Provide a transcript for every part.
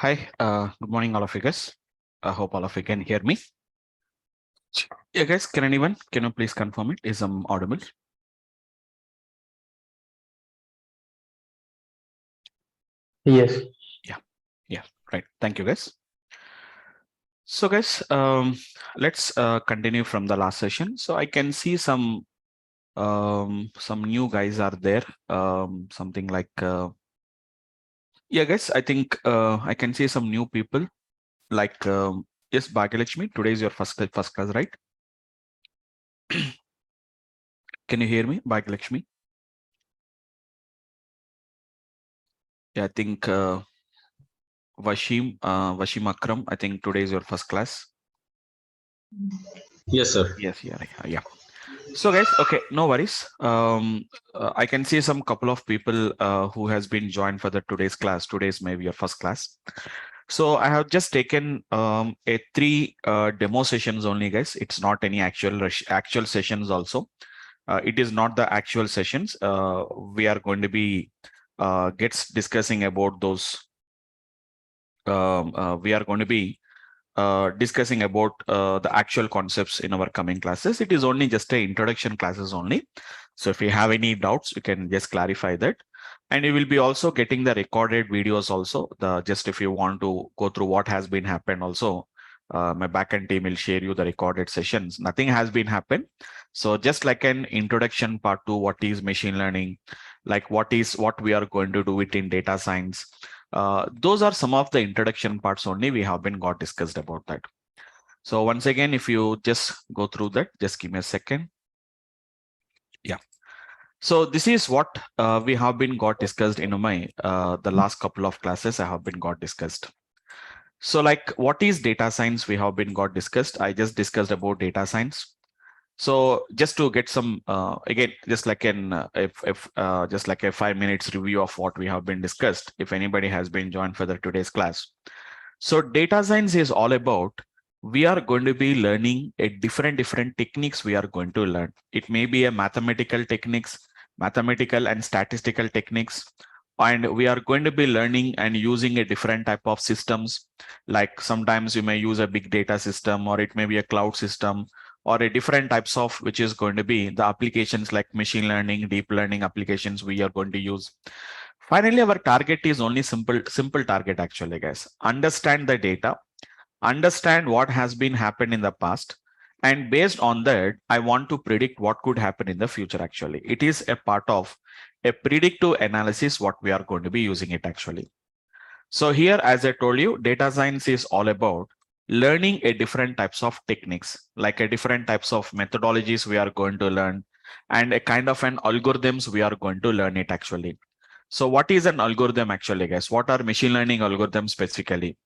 Hi, good morning, all of you guys. I hope all of you can hear me. Yeah, guys, can you please confirm it? Is I'm audible? Yes. Yeah, right. Thank you, guys. So, guys, let's continue from the last session. So I can see some new guys are there. Something like yeah, guys. I think I can see some new people. Like yes, Bhagyalakshmi. Today is your first class, right? Can you hear me, Bhagyalakshmi? Yeah, I think Washim Akram. I think today is your first class. Yes, sir. Yes, yeah. So guys, okay, no worries. I can see some couple of people who has been joined for the today's class. Today's maybe your first class. So I have just taken a three demo sessions only, guys. It's not any actual sessions also. It is not the actual sessions. We are going to be gets discussing about those. We are going to be discussing about the actual concepts in our coming classes. It is only just a introduction classes only. So if you have any doubts, you can just clarify that. And you will be also getting the recorded videos also. Just if you want to go through what has been happened also, my backend team will share you the recorded sessions. Nothing has been happened. So just like an introduction part to what is machine learning, like what we are going to do it in data science. Those are some of the introduction parts only we have been got discussed about that. So once again, if you just go through that, just give me a second. Yeah. So this is what we have been got discussed in my the last couple of classes I have been got discussed. So like what is data science we have been got discussed. I just discussed about data science. So just to get some again, just like an if just like a 5 minutes review of what we have been discussed. If anybody has been joined for the today's class. So data science is all about we are going to be learning a different techniques we are going to learn. It may be a mathematical techniques, mathematical and statistical techniques, and we are going to be learning and using a different type of systems. Like sometimes you may use a big data system, or it may be a cloud system, or a different types of which is going to be the applications like machine learning, deep learning applications we are going to use. Finally, our target is only simple target actually, guys. Understand the data, understand what has been happened in the past, and based on that, I want to predict what could happen in the future actually. It is a part of a predictive analysis what we are going to be using it actually. So here, as I told you, data science is all about learning a different types of techniques, like a different types of methodologies we are going to learn, and a kind of an algorithms we are going to learn it actually. So what is an algorithm actually, guys? What are machine learning algorithms specifically?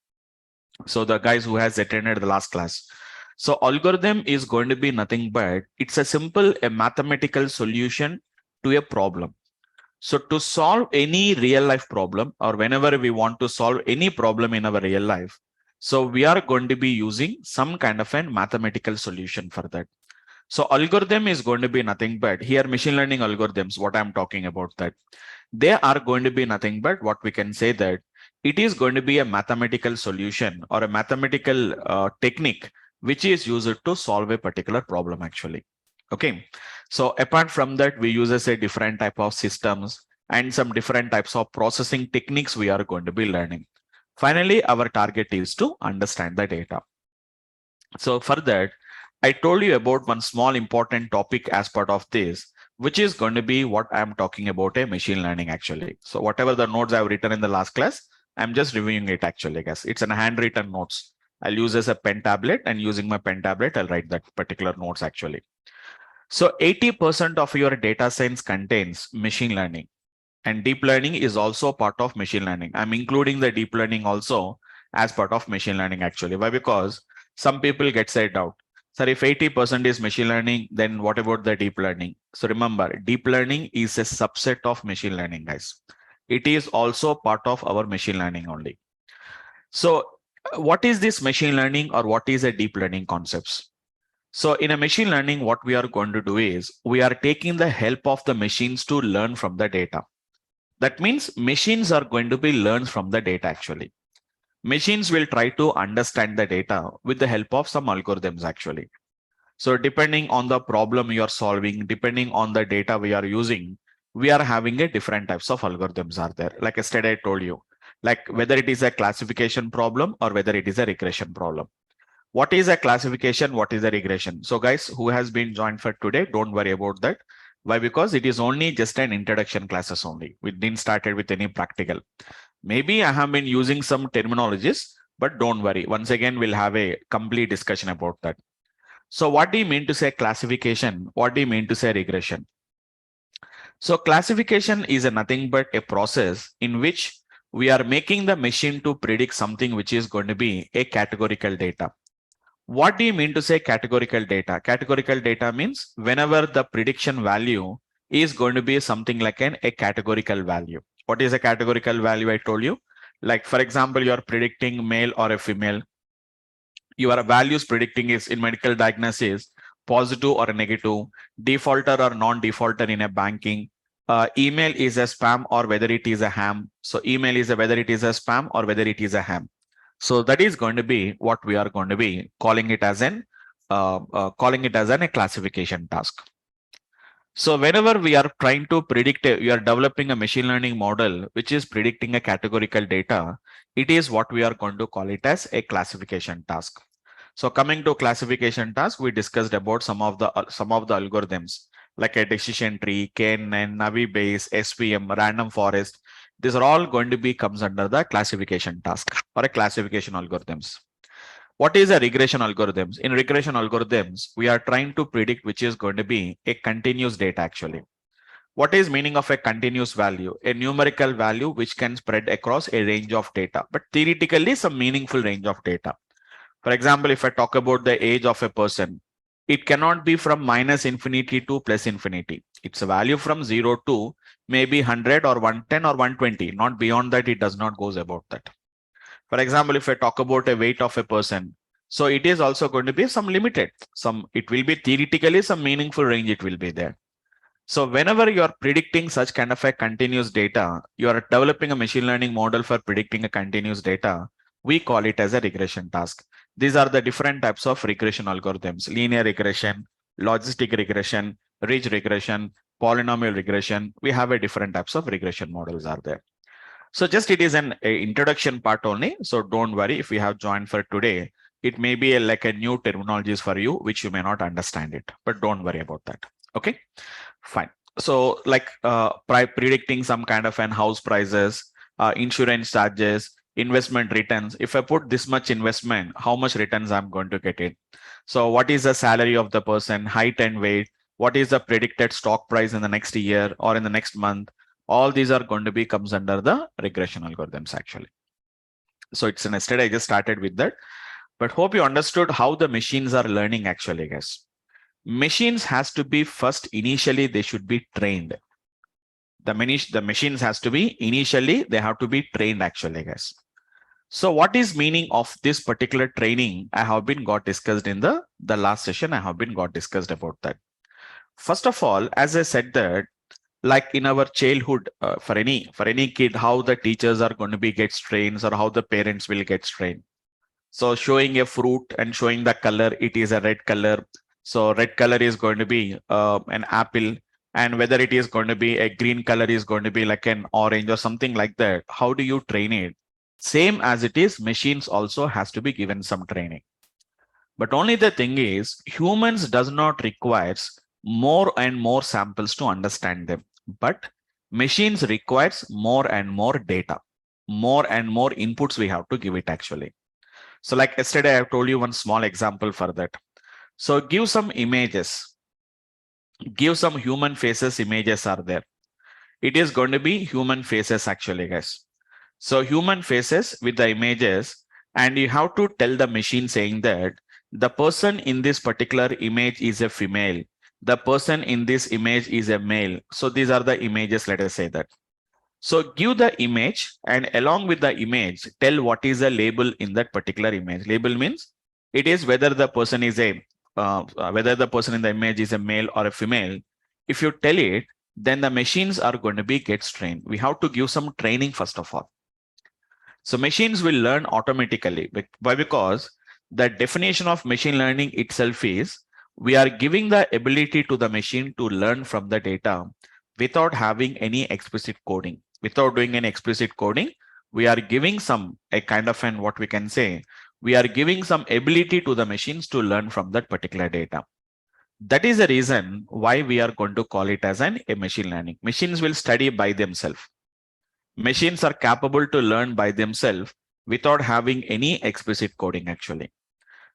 So the guys who has attended the last class. So algorithm is going to be nothing but it's a mathematical solution to a problem. So to solve any real life problem, or whenever we want to solve any problem in our real life, so we are going to be using some kind of a mathematical solution for that. So algorithm is going to be nothing but here machine learning algorithms, what I'm talking about that they are going to be nothing but what we can say that it is going to be a mathematical solution or a mathematical technique which is used to solve a particular problem actually. Okay. So apart from that, we use a different type of systems and some different types of processing techniques we are going to be learning. Finally, our target is to understand the data. So for that, I told you about one small important topic as part of this, which is going to be what I'm talking about a machine learning actually. So whatever the notes I've written in the last class, I'm just reviewing it actually, guys. It's an handwritten notes. I'll use as a pen tablet, and using my pen tablet, I'll write that particular notes actually. So 80% of your data science contains machine learning, and deep learning is also part of machine learning. I'm including the deep learning also as part of machine learning actually. Why? Because some people get said out. Sir, if 80% is machine learning, then what about the deep learning? So remember, deep learning is a subset of machine learning, guys. It is also part of our machine learning only. So what is this machine learning, or what is a deep learning concepts? So in a machine learning, what we are going to do is we are taking the help of the machines to learn from the data. That means machines are going to be learned from the data actually. Machines will try to understand the data with the help of some algorithms actually. So depending on the problem you are solving, depending on the data we are using, we are having a different types of algorithms are there. Like yesterday I told you, like whether it is a classification problem or whether it is a regression problem. What is a classification? What is a regression? So guys who has been joined for today, don't worry about that. Why? Because it is only just an introduction classes only. We didn't started with any practical. Maybe I have been using some terminologies, but don't worry. Once again, we'll have a complete discussion about that. So what do you mean to say classification? What do you mean to say regression? So classification is nothing but a process in which we are making the machine to predict something which is going to be a categorical data. What do you mean to say categorical data? Categorical data means whenever the prediction value is going to be something like a categorical value. What is a categorical value? I told you. Like, for example, you are predicting male or a female. Your values predicting is in medical diagnosis, positive or negative, defaulter or non-defaulter in a banking. Email is a spam or whether it is a ham. So email is whether it is a spam or whether it is a ham. So that is going to be what we are going to be calling it as a classification task. So whenever we are trying to predict, we are developing a machine learning model which is predicting a categorical data. It is what we are going to call it as a classification task. So coming to classification task, we discussed about some of the algorithms like a decision tree, KNN, Navi Bayes, SVM, random forest. These are all going to be comes under the classification task or a classification algorithms. What is a regression algorithms? In regression algorithms, we are trying to predict which is going to be a continuous data actually. What is meaning of a continuous value? A numerical value which can spread across a range of data, but theoretically some meaningful range of data. For example, if I talk about the age of a person, it cannot be from minus infinity to plus infinity. It's a value from 0 to maybe 100 or 110 or 120. Not beyond that, it does not goes about that. For example, if I talk about a weight of a person, so it is also going to be some limited, it will be theoretically some meaningful range it will be there. So whenever you are predicting such kind of a continuous data, you are developing a machine learning model for predicting a continuous data, we call it as a regression task. These are the different types of regression algorithms: linear regression, logistic regression, ridge regression, polynomial regression. We have a different types of regression models are there. So just it is an introduction part only. So don't worry if we have joined for today. It may be like a new terminologies for you, which you may not understand it, but don't worry about that. Okay, fine. So like predicting some kind of an house prices, insurance charges, investment returns. If I put this much investment, how much returns I'm going to get it? So what is the salary of the person, height and weight? What is the predicted stock price in the next year or in the next month? All these are going to be comes under the regression algorithms actually. So it's an yesterday I just started with that, but hope you understood how the machines are learning actually, guys. Machines has to be first initially they should be trained. The machines has to be initially they have to be trained actually, guys. So what is meaning of this particular training? I have been got discussed in the last session. I have been got discussed about that. First of all, as I said that, like in our childhood, for any kid, how the teachers are going to be get trained or how the parents will get trained. So showing a fruit and showing the color, it is a red color. So red color is going to be an apple, and whether it is going to be a green color is going to be like an orange or something like that. How do you train it? Same as it is, machines also has to be given some training. But only the thing is, humans does not requires more and more samples to understand them. But machines requires more and more data, more and more inputs we have to give it actually. So like yesterday, I told you one small example for that. So give some images, give some human faces images are there. It is going to be human faces actually, guys. So human faces with the images, and you have to tell the machine saying that the person in this particular image is a female. The person in this image is a male. So these are the images, let us say that. So give the image, and along with the image, tell what is the label in that particular image. Label means it is whether the person is whether the person in the image is a male or a female. If you tell it, then the machines are going to be get trained. We have to give some training first of all. So machines will learn automatically. Why? Because the definition of machine learning itself is we are giving the ability to the machine to learn from the data without having any explicit coding. Without doing any explicit coding, we are giving a kind of what we can say, we are giving some ability to the machines to learn from that particular data. That is the reason why we are going to call it as a machine learning. Machines will study by themselves. Machines are capable to learn by themselves without having any explicit coding actually.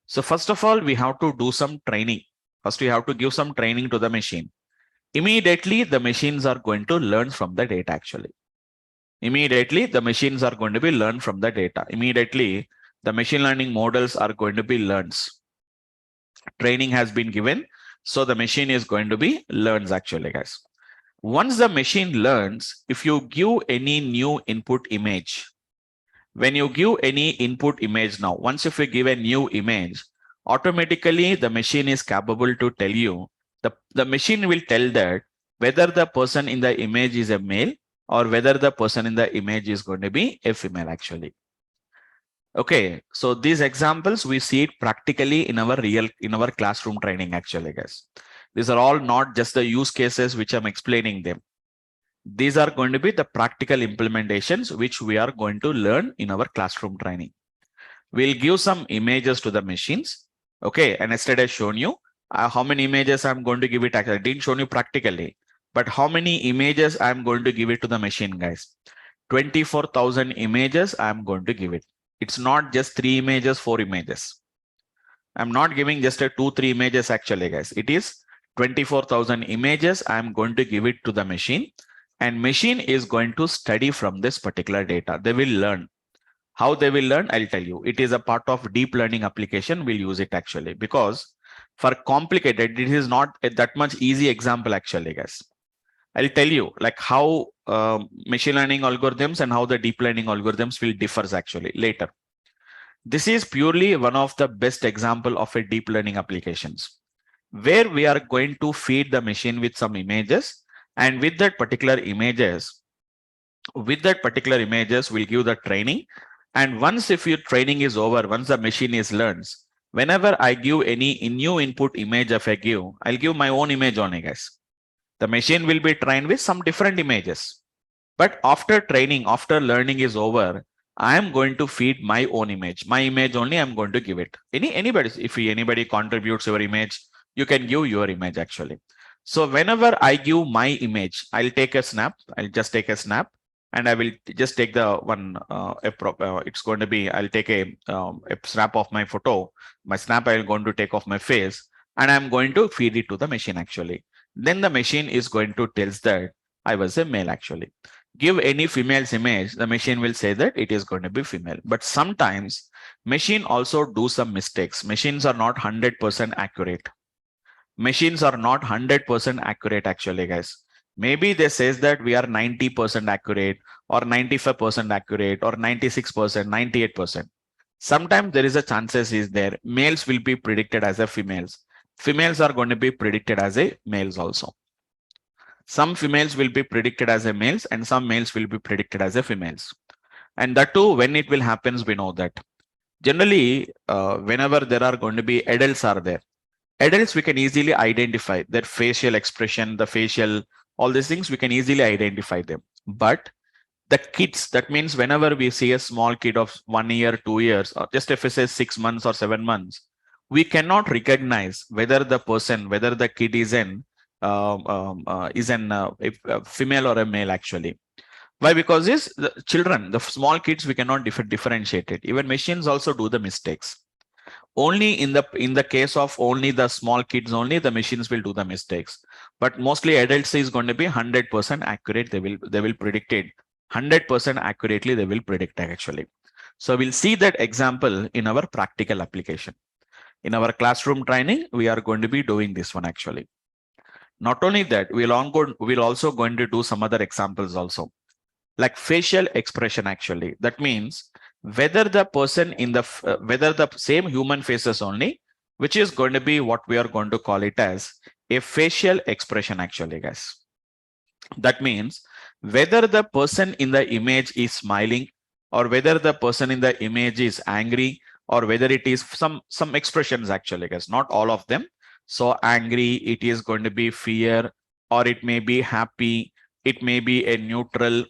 So first of all, we have to do some training. First, we have to give some training to the machine. Immediately, the machines are going to learn from the data actually. Immediately, the machines are going to be learned from the data. Immediately, the machine learning models are going to be learned. Training has been given, so the machine is going to be learns actually, guys. Once the machine learns, if you give any new input image, when you give any input image now, once if you give a new image, automatically the machine is capable to tell you, the machine will tell that whether the person in the image is a male or whether the person in the image is going to be a female actually. Okay, so these examples we see it practically in our classroom training actually, guys. These are all not just the use cases which I'm explaining them. These are going to be the practical implementations which we are going to learn in our classroom training. We'll give some images to the machines. Okay, and yesterday I shown you how many images I'm going to give it. Actually, I didn't show you practically, but how many images I'm going to give it to the machine, guys. 24,000 images I'm going to give it. It's not just 3 images, 4 images. I'm not giving just a 2-3 images actually, guys. It is 24,000 images I'm going to give it to the machine, and machine is going to study from this particular data. They will learn. How they will learn, I'll tell you. It is a part of deep learning application. We'll use it actually, because for complicated, it is not that much easy example actually, guys. I'll tell you like how machine learning algorithms and how the deep learning algorithms will differ actually later. This is purely one of the best example of a deep learning applications, where we are going to feed the machine with some images, and with that particular images, we'll give the training. And once if your training is over, once the machine is learns, whenever I give any new input image, if I'll give my own image only, guys. The machine will be trained with some different images. But after training, after learning is over, I am going to feed my own image. My image only I'm going to give it. Anybody, if anybody contributes your image, you can give your image actually. So whenever I give my image, I'll take a snap. I'll just take a snap, and I will just take the one. It's going to be, I'll take a snap of my photo. My snap I'm going to take off my face, and I'm going to feed it to the machine actually. Then the machine is going to tell that I was a male actually. Give any female's image, the machine will say that it is going to be female. But sometimes machine also do some mistakes. Machines are not 100% accurate. Machines are not 100% accurate actually, guys. Maybe they says that we are 90% accurate or 95% accurate or 96%, 98%. Sometimes there is a chances is there. Males will be predicted as a females. Females are going to be predicted as a males also. Some females will be predicted as a males, and some males will be predicted as a females. And that too, when it will happens, we know that. Generally, whenever there are going to be adults are there, adults we can easily identify their facial expression, the facial, all these things we can easily identify them. But the kids, that means whenever we see a small kid of 1 year, 2 years, or just if it says 6 months or 7 months, we cannot recognize whether the person, whether the kid is a female or a male actually. Why? Because the children, the small kids, we cannot differentiate it. Even machines also do the mistakes. Only in the case of only the small kids only, the machines will do the mistakes. But mostly adults is going to be 100% accurate. They will predict it 100% accurately. They will predict actually. So we'll see that example in our practical application. In our classroom training, we are going to be doing this one actually. Not only that, we'll also going to do some other examples also, like facial expression actually. That means whether the person in the whether the same human faces only, which is going to be what we are going to call it as a facial expression actually, guys. That means whether the person in the image is smiling or whether the person in the image is angry, or whether it is some expressions actually, guys, not all of them. So angry, it is going to be fear, or it may be happy, it may be a neutral,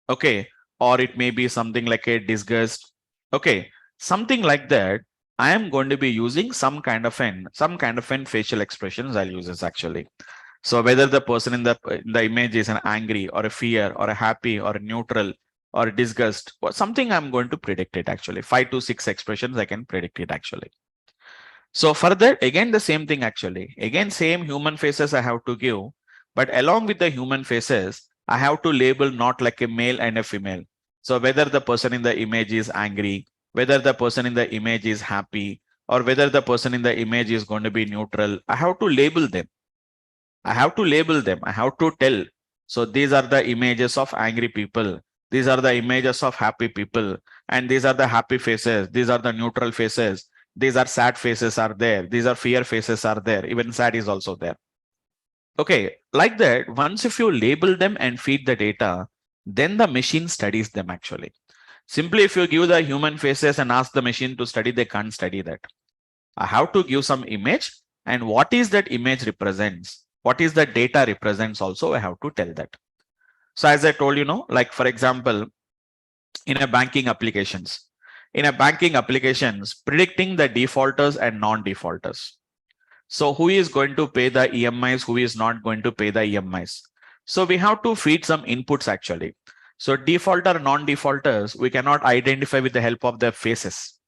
okay, or it may be something like a disgust, okay, something like that. I am going to be using some kind of an facial expressions I'll use this actually. So whether the person in the image is an angry or a fear or a happy or a neutral or disgust or something, I'm going to predict it actually. 5 to 6 expressions I can predict it actually. So for that, again, the same thing actually. Again, same human faces I have to give, but along with the human faces, I have to label not like a male and a female. So whether the person in the image is angry, whether the person in the image is happy, or whether the person in the image is going to be neutral, I have to label them. I have to label them. I have to tell. So these are the images of angry people. These are the images of happy people. And these are the happy faces. These are the neutral faces. These are sad faces are there. These are fear faces are there. Even sad is also there. Okay, like that, once if you label them and feed the data, then the machine studies them actually. Simply if you give the human faces and ask the machine to study, they can't study that. I have to give some image, and what is that image represents, what is the data represents also, I have to tell that. So as I told you, like for example, in a banking applications, predicting the defaulters and non-defaulters. So who is going to pay the EMIs, who is not going to pay the EMIs. So we have to feed some inputs actually. So defaulter, non-defaulters, we cannot identify with the help of the faces.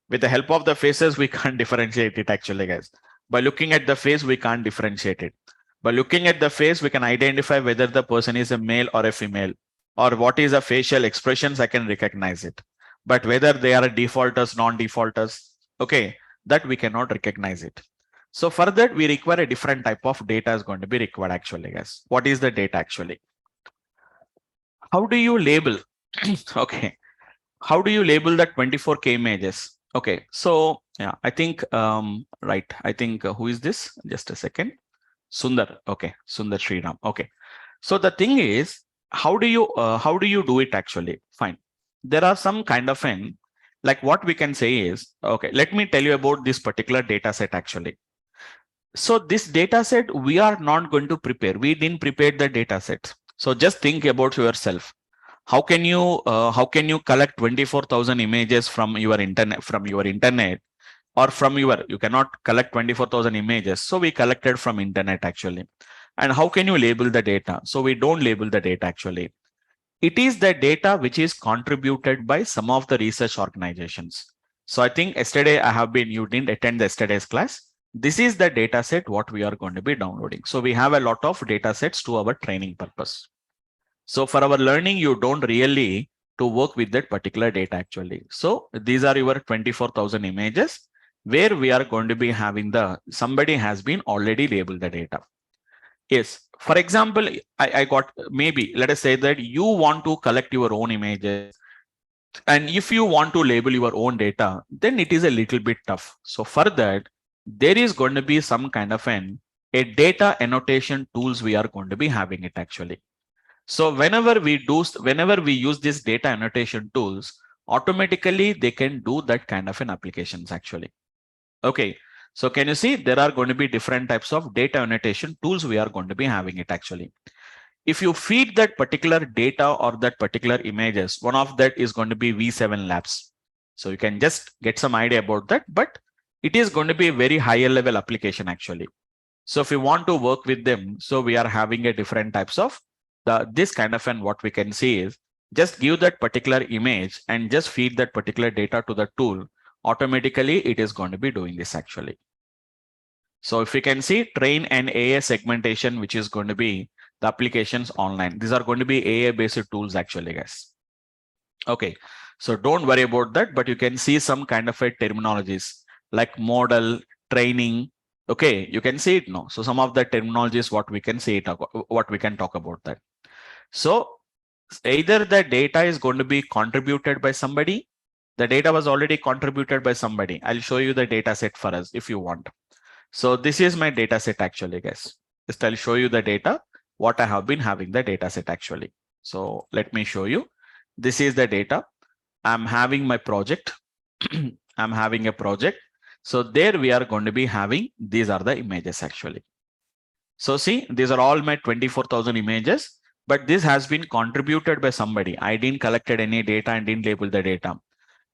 With the help of the faces, we can't differentiate it actually, guys. By looking at the face, we can't differentiate it. By looking at the face, we can identify whether the person is a male or a female, or what is the facial expressions, I can recognize it. But whether they are defaulters, non-defaulters, okay, that we cannot recognize it. So for that, we require a different type of data is going to be required actually, guys. What is the data actually? How do you label? Okay. How do you label the 24K images? Okay, so yeah, I think right. I think who is this? Just a second. Sundar. Okay, Sundar Sriram. Okay. So the thing is, how do you do it actually? Fine. There are some kind of like what we can say is, okay, let me tell you about this particular data set actually. So this data set, we are not going to prepare. We didn't prepare the data set. So just think about yourself. How can you collect 24,000 images from your internet, or from you cannot collect 24,000 images. So we collected from internet actually. And how can you label the data? So we don't label the data actually. It is the data which is contributed by some of the research organizations. So I think yesterday you didn't attend yesterday's class. This is the data set what we are going to be downloading. So we have a lot of data sets to our training purpose. So for our learning, you don't really to work with that particular data actually. So these are your 24,000 images where we are going to be having somebody has been already labeled the data. Yes. For example, I got maybe let us say that you want to collect your own images. And if you want to label your own data, then it is a little bit tough. So for that, there is going to be some kind of a data annotation tools we are going to be having it actually. So whenever we use this data annotation tools, automatically they can do that kind of an applications actually. Okay. So can you see there are going to be different types of data annotation tools we are going to be having it actually. If you feed that particular data or that particular images, one of that is going to be V7 Labs. So you can just get some idea about that, but it is going to be a very higher level application actually. So if you want to work with them, so we are having a different types of this kind of what we can see is just give that particular image and just feed that particular data to the tool. Automatically, it is going to be doing this actually. So if you can see train and AI segmentation, which is going to be the applications online. These are going to be AI based tools actually, guys. Okay, so don't worry about that, but you can see some kind of a terminologies like model, training. Okay, you can see it now. So some of the terminologies, what we can say it, what we can talk about that. So either the data is going to be contributed by somebody. The data was already contributed by somebody. I'll show you the data set for us if you want. So this is my data set actually, guys. Just I'll show you the data, what I have been having the data set actually. So let me show you. This is the data. I'm having my project. I'm having a project. So there we are going to be having, these are the images actually. So see, these are all my 24,000 images, but this has been contributed by somebody. I didn't collected any data and didn't label the data.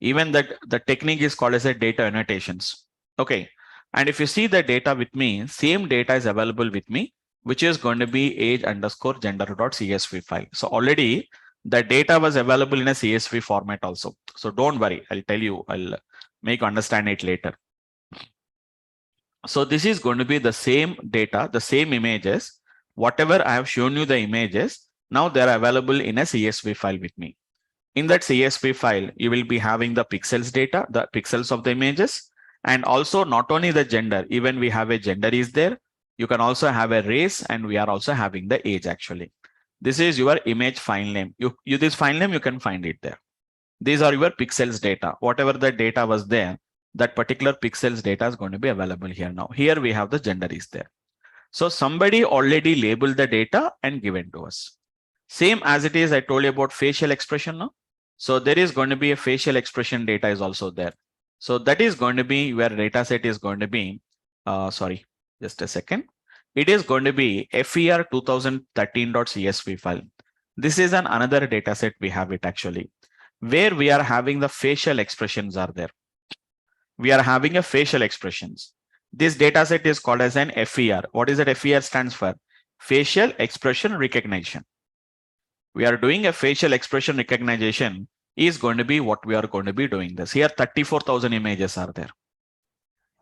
Even that the technique is called as a data annotations. Okay. And if you see the data with me, same data is available with me, which is going to be age_gender.csv file. So already the data was available in a CSV format also. So don't worry. I'll tell you, I'll make you understand it later. So this is going to be the same data, the same images, whatever I have shown you the images, now they're available in a CSV file with me. In that CSV file, you will be having the pixels data, the pixels of the images, and also not only the gender, even we have a gender is there. You can also have a race, and we are also having the age actually. This is your image file name. You this file name, you can find it there. These are your pixels data. Whatever the data was there, that particular pixels data is going to be available here now. Here we have the gender is there. So somebody already labeled the data and given to us. Same as it is, I told you about facial expression now. So there is going to be a facial expression data is also there. So that is going to be where data set is going to be, sorry, just a second. It is going to be FER 2013.csv file. This is another data set we have it actually, where we are having the facial expressions are there. We are having a facial expressions. This data set is called as an FER. What is that? FER stands for facial expression recognition. We are doing a facial expression recognition is going to be what we are going to be doing this. Here 34,000 images are there.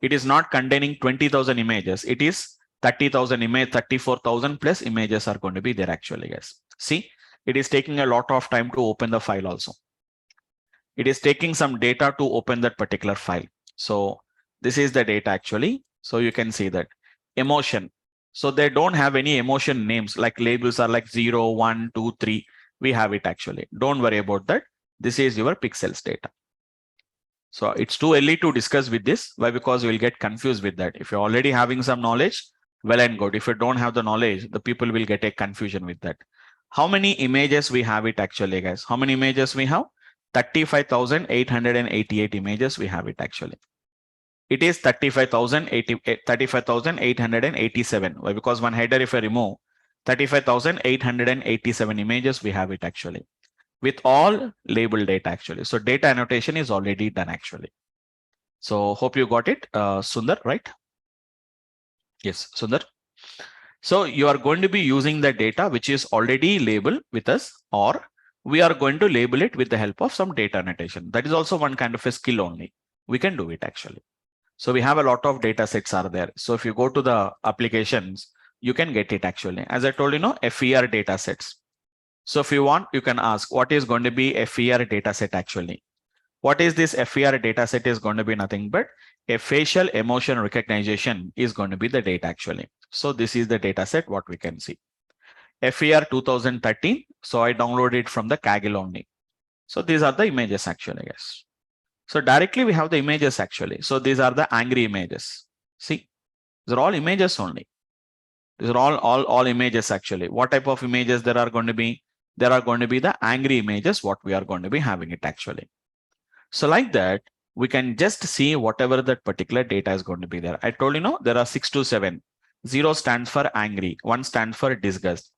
It is not containing 20,000 images. It is 30,000 image, 34,000 plus images are going to be there actually, guys. See, it is taking a lot of time to open the file also. It is taking some data to open that particular file. So this is the data actually. So you can see that emotion. So they don't have any emotion names, like labels are like 0, 1, 2, 3. We have it actually. Don't worry about that. This is your pixels data. So it's too early to discuss with this. Why? Because you will get confused with that. If you're already having some knowledge, well and good. If you don't have the knowledge, the people will get a confusion with that. How many images we have it actually, guys? How many images we have? 35,888 images we have it actually. It is 35,887. Why? Because one header, if I remove 35,887 images, we have it actually with all labeled data actually. So data annotation is already done actually. So hope you got it, Sundar, right? Yes, Sundar. So you are going to be using the data which is already labeled with us, or we are going to label it with the help of some data annotation. That is also one kind of a skill only. We can do it actually. So we have a lot of data sets are there. So if you go to the applications, you can get it actually. As I told you, FER data sets. So if you want, you can ask what is going to be FER data set actually. What is this FER data set is going to be nothing but a facial emotion recognition is going to be the data actually. So this is the data set what we can see. FER 2013. So I downloaded it from the Kaggle only. So these are the images actually, guys. So directly we have the images actually. So these are the angry images. See, these are all images only. These are all images actually. What type of images there are going to be? There are going to be the angry images what we are going to be having it actually. So like that, we can just see whatever that particular data is going to be there. I told you, there are 6 to 7. 0 stands for angry, 1 stands for disgust,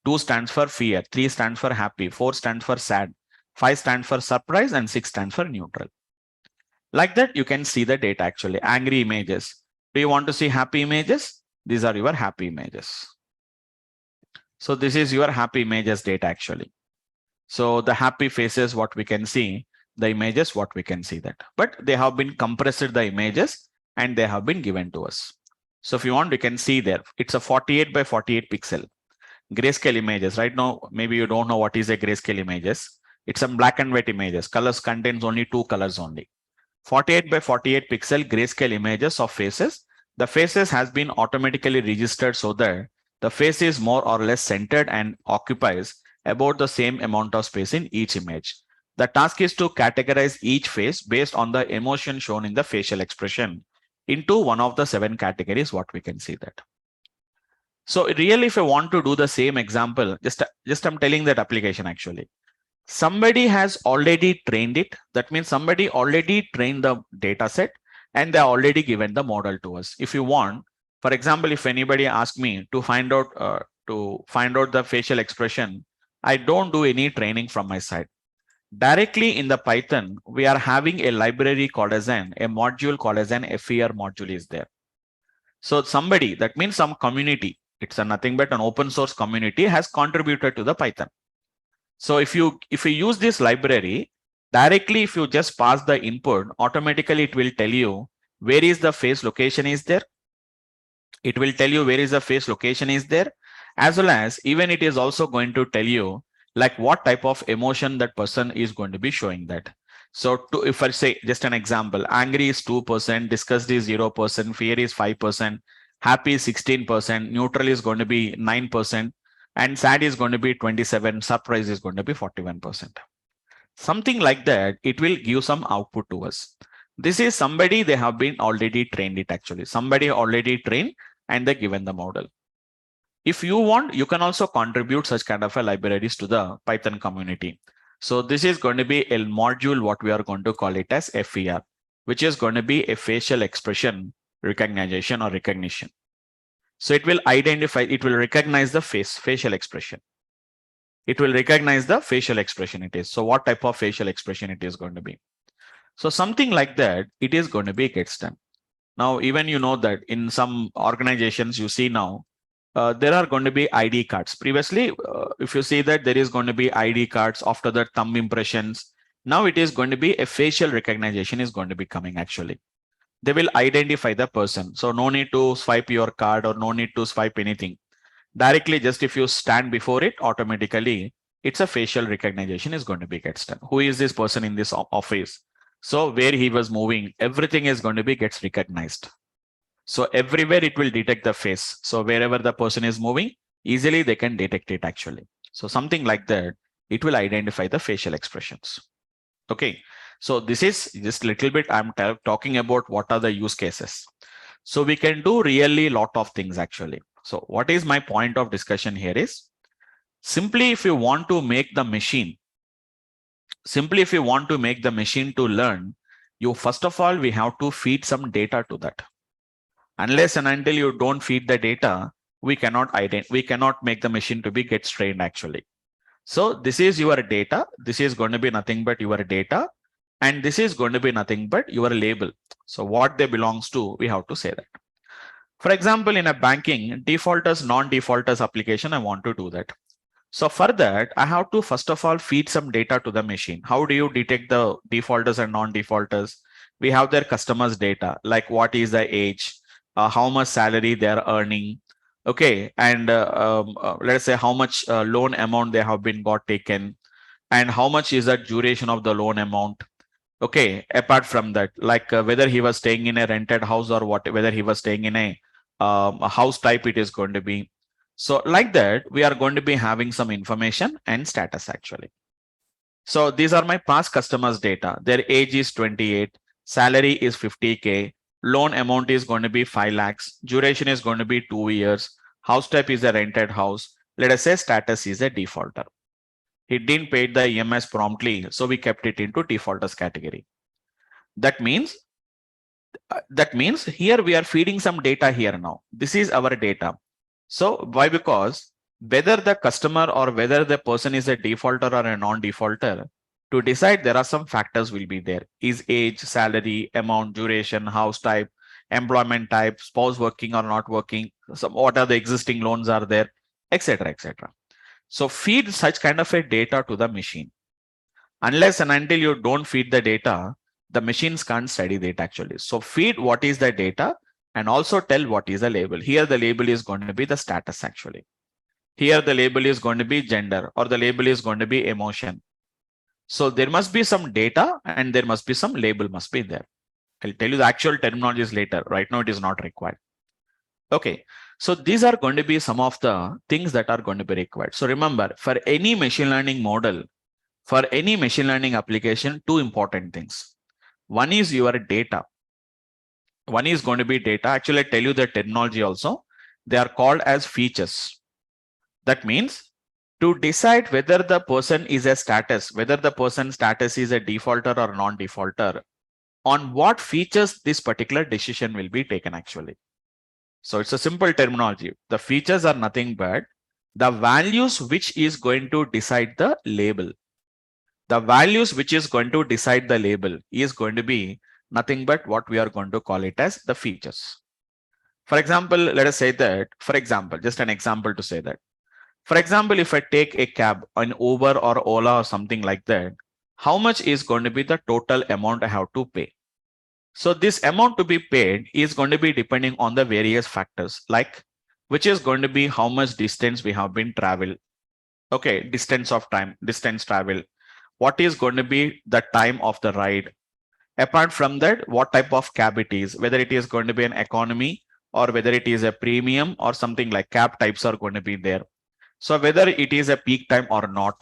2 stands for fear, 3 stands for happy, 4 stands for sad, 5 stands for surprise, and 6 stands for neutral. Like that, you can see the data actually. Angry images. Do you want to see happy images? These are your happy images. So this is your happy images data actually. So the happy faces, what we can see, the images, what we can see that. But they have been compressed the images and they have been given to us. So if you want, you can see there. It's a 48 by 48 pixel. Grayscale images. Right now, maybe you don't know what is a grayscale images. It's some black and white images. Colors contains only 2 colors only. 48 by 48 pixel grayscale images of faces. The faces has been automatically registered so that the face is more or less centered and occupies about the same amount of space in each image. The task is to categorize each face based on the emotion shown in the facial expression into one of the 7 categories, what we can see that. So really, if I want to do the same example, just I'm telling that application actually. Somebody has already trained it. That means somebody already trained the data set and they already given the model to us. If you want, for example, if anybody asks me to find out the facial expression, I don't do any training from my side. Directly in the Python, we are having a library called as a module called as an FER module is there. So somebody, that means some community, it's a nothing but an open source community has contributed to the Python. So if you use this library directly, if you just pass the input, automatically it will tell you where is the face location is there. It will tell you where is the face location is there, as well as even it is also going to tell you like what type of emotion that person is going to be showing that. So if I say just an example, angry is 2%, disgust is 0%, fear is 5%, happy is 16%, neutral is going to be 9%, and sad is going to be 27%, surprise is going to be 41%. Something like that, it will give some output to us. This is somebody they have been already trained it actually. Somebody already trained and they given the model. If you want, you can also contribute such kind of a libraries to the Python community. So this is going to be a module, what we are going to call it as FER, which is going to be a facial expression recognition or recognition. So it will identify, it will recognize the facial expression. It will recognize the facial expression it is. So what type of facial expression it is going to be. So something like that, it is going to be gets done. Now, even you know that in some organizations you see now, there are going to be ID cards. Previously, if you see that there is going to be ID cards after the thumb impressions, now it is going to be a facial recognition is going to be coming actually. They will identify the person. So no need to swipe your card or no need to swipe anything. Directly, just if you stand before it, automatically, it's a facial recognition is going to be gets done. Who is this person in this office? So where he was moving, everything is going to be gets recognized. So everywhere it will detect the face. So wherever the person is moving, easily they can detect it actually. So something like that, it will identify the facial expressions. Okay. So this is just a little bit, I'm talking about what are the use cases. So we can do really lot of things actually. So what is my point of discussion here is simply if you want to make the machine, to learn, you first of all, we have to feed some data to that. Unless and until you don't feed the data, we cannot make the machine to be get trained actually. So this is your data. This is going to be nothing but your data. And this is going to be nothing but your label. So what they belongs to, we have to say that. For example, in a banking, defaulters, non-defaulters application, I want to do that. So for that, I have to first of all feed some data to the machine. How do you detect the defaulters and non-defaulters? We have their customers' data, like what is the age, how much salary they are earning, okay, and let's say how much loan amount they have been got taken, and how much is the duration of the loan amount. Okay, apart from that, like whether he was staying in a rented house or whether he was staying in a house type it is going to be. So like that, we are going to be having some information and status actually. So these are my past customers data. Their age is 28, salary is 50K, loan amount is going to be 5 lakhs, duration is going to be 2 years, house type is a rented house. Let us say status is a defaulter. He didn't pay the EMS promptly, so we kept it into defaulters category. That means here we are feeding some data here now. This is our data. So why? Because whether the customer or whether the person is a defaulter or a non-defaulter, to decide there are some factors will be there. Is age, salary, amount, duration, house type, employment type, spouse working or not working, what are the existing loans are there, etc., etc. So feed such kind of a data to the machine. Unless and until you don't feed the data, the machines can't study that actually. So feed what is the data and also tell what is the label. Here the label is going to be the status actually. Here the label is going to be gender or the label is going to be emotion. So there must be some data and there must be some label must be there. I'll tell you the actual terminologies later. Right now it is not required. Okay, so these are going to be some of the things that are going to be required. So remember, for any machine learning model, for any machine learning application, two important things. One is your data. One is going to be data. Actually, I tell you the terminology also. They are called as features. That means to decide whether the person is a status, whether the person status is a defaulter or non-defaulter, on what features this particular decision will be taken actually. So it's a simple terminology. The features are nothing but the values which is going to decide the label. The values which is going to decide the label is going to be nothing but what we are going to call it as the features. For example, let us say that, for example, just an example to say that. For example, if I take a cab, an Uber or Ola or something like that, how much is going to be the total amount I have to pay? So this amount to be paid is going to be depending on the various factors, like which is going to be how much distance we have been traveled. Okay, distance of time, distance travel. What is going to be the time of the ride? Apart from that, what type of cab it is, whether it is going to be an economy or whether it is a premium or something like cab types are going to be there. So whether it is a peak time or not.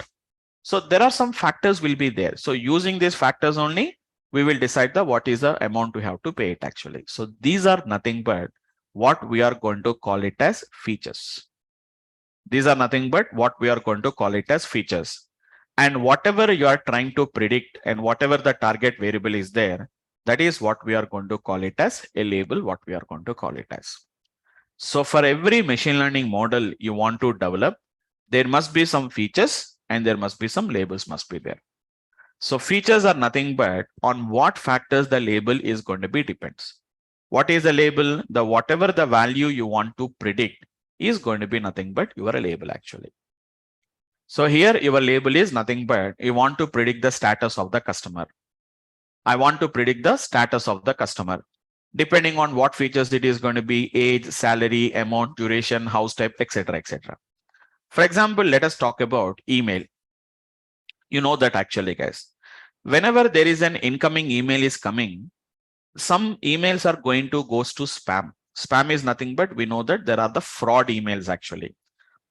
So there are some factors will be there. So using these factors only, we will decide the what is the amount we have to pay it actually. So these are nothing but what we are going to call it as features. These are nothing but what we are going to call it as features. And whatever you are trying to predict and whatever the target variable is there, that is what we are going to call it as a label, what we are going to call it as. So for every machine learning model you want to develop, there must be some features and there must be some labels must be there. So features are nothing but on what factors the label is going to be depends. What is the label? The whatever the value you want to predict is going to be nothing but your label actually. So here your label is nothing but you want to predict the status of the customer. I want to predict the status of the customer. Depending on what features it is going to be, age, salary, amount, duration, house type, etc., etc. For example, let us talk about email. You know that actually, guys, whenever there is an incoming email is coming, some emails are going to goes to spam. Spam is nothing but we know that there are the fraud emails actually,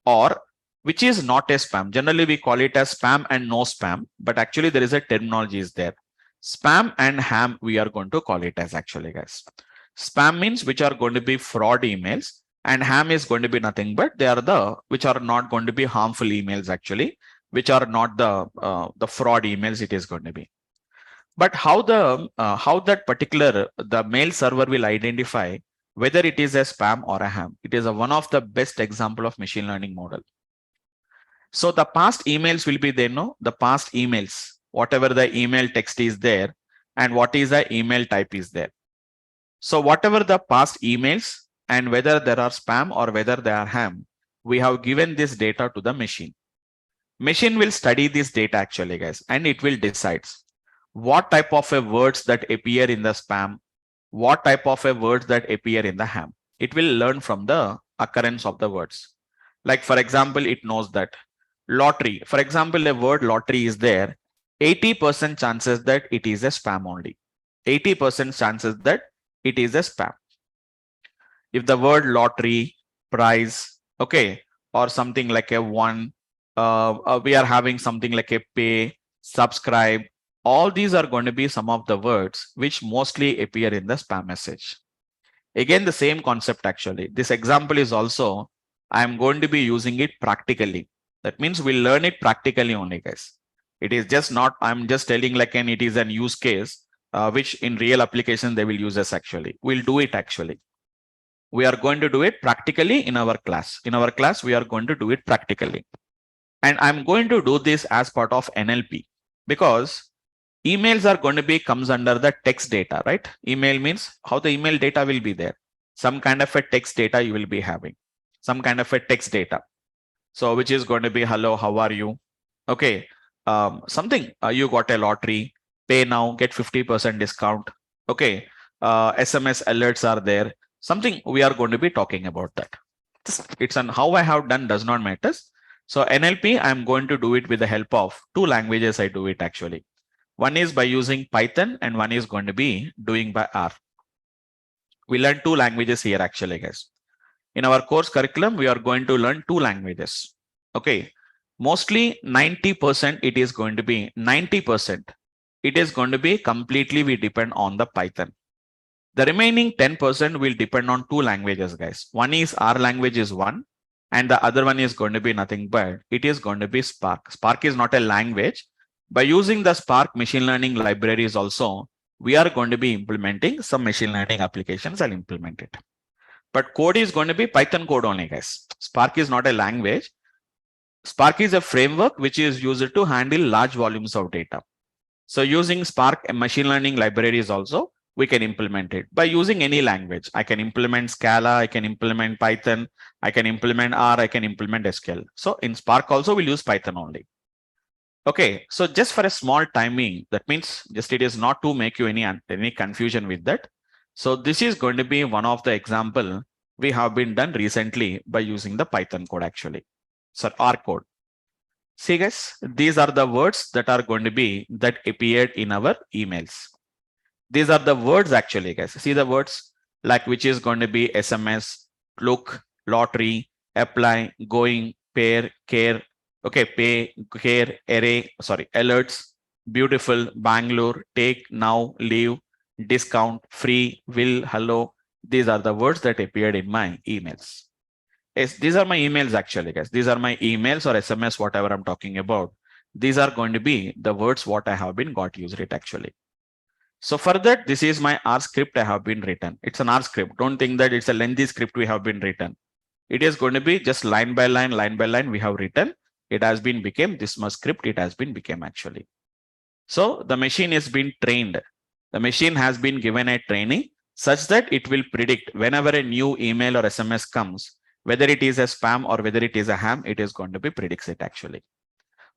or which is not a spam. Generally, we call it as spam and no spam, but actually there is a terminology is there. Spam and ham, we are going to call it as actually, guys. Spam means which are going to be fraud emails, and ham is going to be nothing but they are the which are not going to be harmful emails actually, which are not the fraud emails it is going to be. But how that particular the mail server will identify whether it is a spam or a ham? It is one of the best example of machine learning model. So the past emails will be there, no? The past emails, whatever the email text is there, and what is the email type is there. So whatever the past emails and whether there are spam or whether they are ham, we have given this data to the machine. Machine will study this data actually, guys, and it will decide what type of a words that appear in the spam, what type of a words that appear in the ham. It will learn from the occurrence of the words. Like for example, it knows that lottery, for example, a word lottery is there, 80% chances that it is a spam only. 80% chances that it is a spam. If the word lottery, prize, okay, or something like a one, we are having something like a pay, subscribe, all these are going to be some of the words which mostly appear in the spam message. Again, the same concept actually. This example is also, I am going to be using it practically. That means we'll learn it practically only, guys. It is just not, I'm just telling like it is an use case, which in real application they will use us actually. We'll do it actually. We are going to do it practically in our class. In our class, we are going to do it practically. And I'm going to do this as part of NLP because emails are going to be comes under the text data, right? Email means how the email data will be there. Some kind of a text data you will be having. Some kind of a text data. So which is going to be hello, how are you? Okay. Something you got a lottery, pay now, get 50% discount. Okay. SMS alerts are there. Something we are going to be talking about that. It's on how I have done does not matter. So NLP, I'm going to do it with the help of two languages. I do it actually. One is by using Python and one is going to be doing by R. We learn two languages here actually, guys. In our course curriculum, we are going to learn two languages. Okay. Mostly 90% it is going to be 90%. It is going to be completely we depend on the Python. The remaining 10% will depend on two languages, guys. One is R language is one And the other one is going to be nothing but it is going to be Spark. Spark is not a language. By using the Spark machine learning libraries also, we are going to be implementing some machine learning applications. I'll implement it. But code is going to be Python code only, guys. Spark is not a language. Spark is a framework which is used to handle large volumes of data. So using Spark and machine learning libraries also, we can implement it by using any language. I can implement Scala, I can implement Python, I can implement R, I can implement SQL. So in Spark also we'll use Python only. Okay, so just for a small timing, that means just it is not to make you any confusion with that. So this is going to be one of the example we have been done recently by using the Python code actually. So R code. See guys, these are the words that are going to be that appeared in our emails. These are the words actually, guys. See the words like which is going to be SMS, look, lottery, apply, going, pair, care, okay, pay, care, array, sorry, alerts, beautiful, Bangalore, take, now, leave, discount, free, will, hello. These are the words that appeared in my emails. Yes, these are my emails actually, guys. These are my emails or SMS, whatever I'm talking about. These are going to be the words what I have been got used it actually. So for that, this is my R script I have been written. It's an R script. Don't think that it's a lengthy script we have been written. It is going to be just line by line we have written. It has been became this much script. It has been became actually. So the machine has been trained. The machine has been given a training such that it will predict whenever a new email or SMS comes, whether it is a spam or whether it is a ham, it is going to be predicts it actually.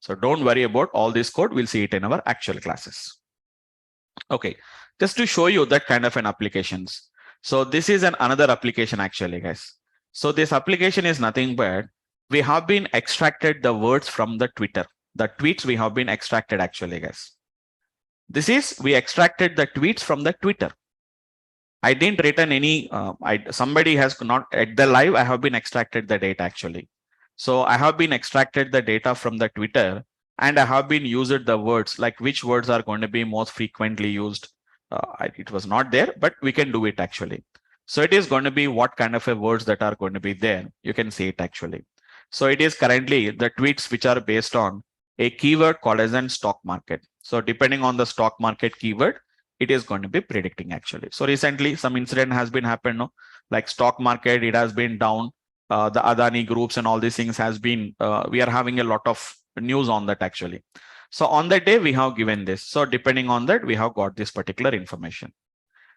So don't worry about all this code. We'll see it in our actual classes. Okay, just to show you that kind of an applications. So this is another application actually, guys. So this application is nothing but we have been extracted the words from the Twitter. The tweets we have been extracted actually, guys. This is we extracted the tweets from the Twitter. I didn't written any. Somebody has not at the live. I have been extracted the data actually. So I have been extracted the data from the Twitter. And I have been used the words like which words are going to be most frequently used. It was not there, but we can do it actually. So it is going to be what kind of a words that are going to be there. You can see it actually. So it is currently the tweets which are based on a keyword called as an stock market. So depending on the stock market keyword, it is going to be predicting actually. So recently some incident has been happened, no? Like stock market, it has been down. The Adani groups and all these things has been, we are having a lot of news on that actually. So on that day we have given this. So depending on that, we have got this particular information.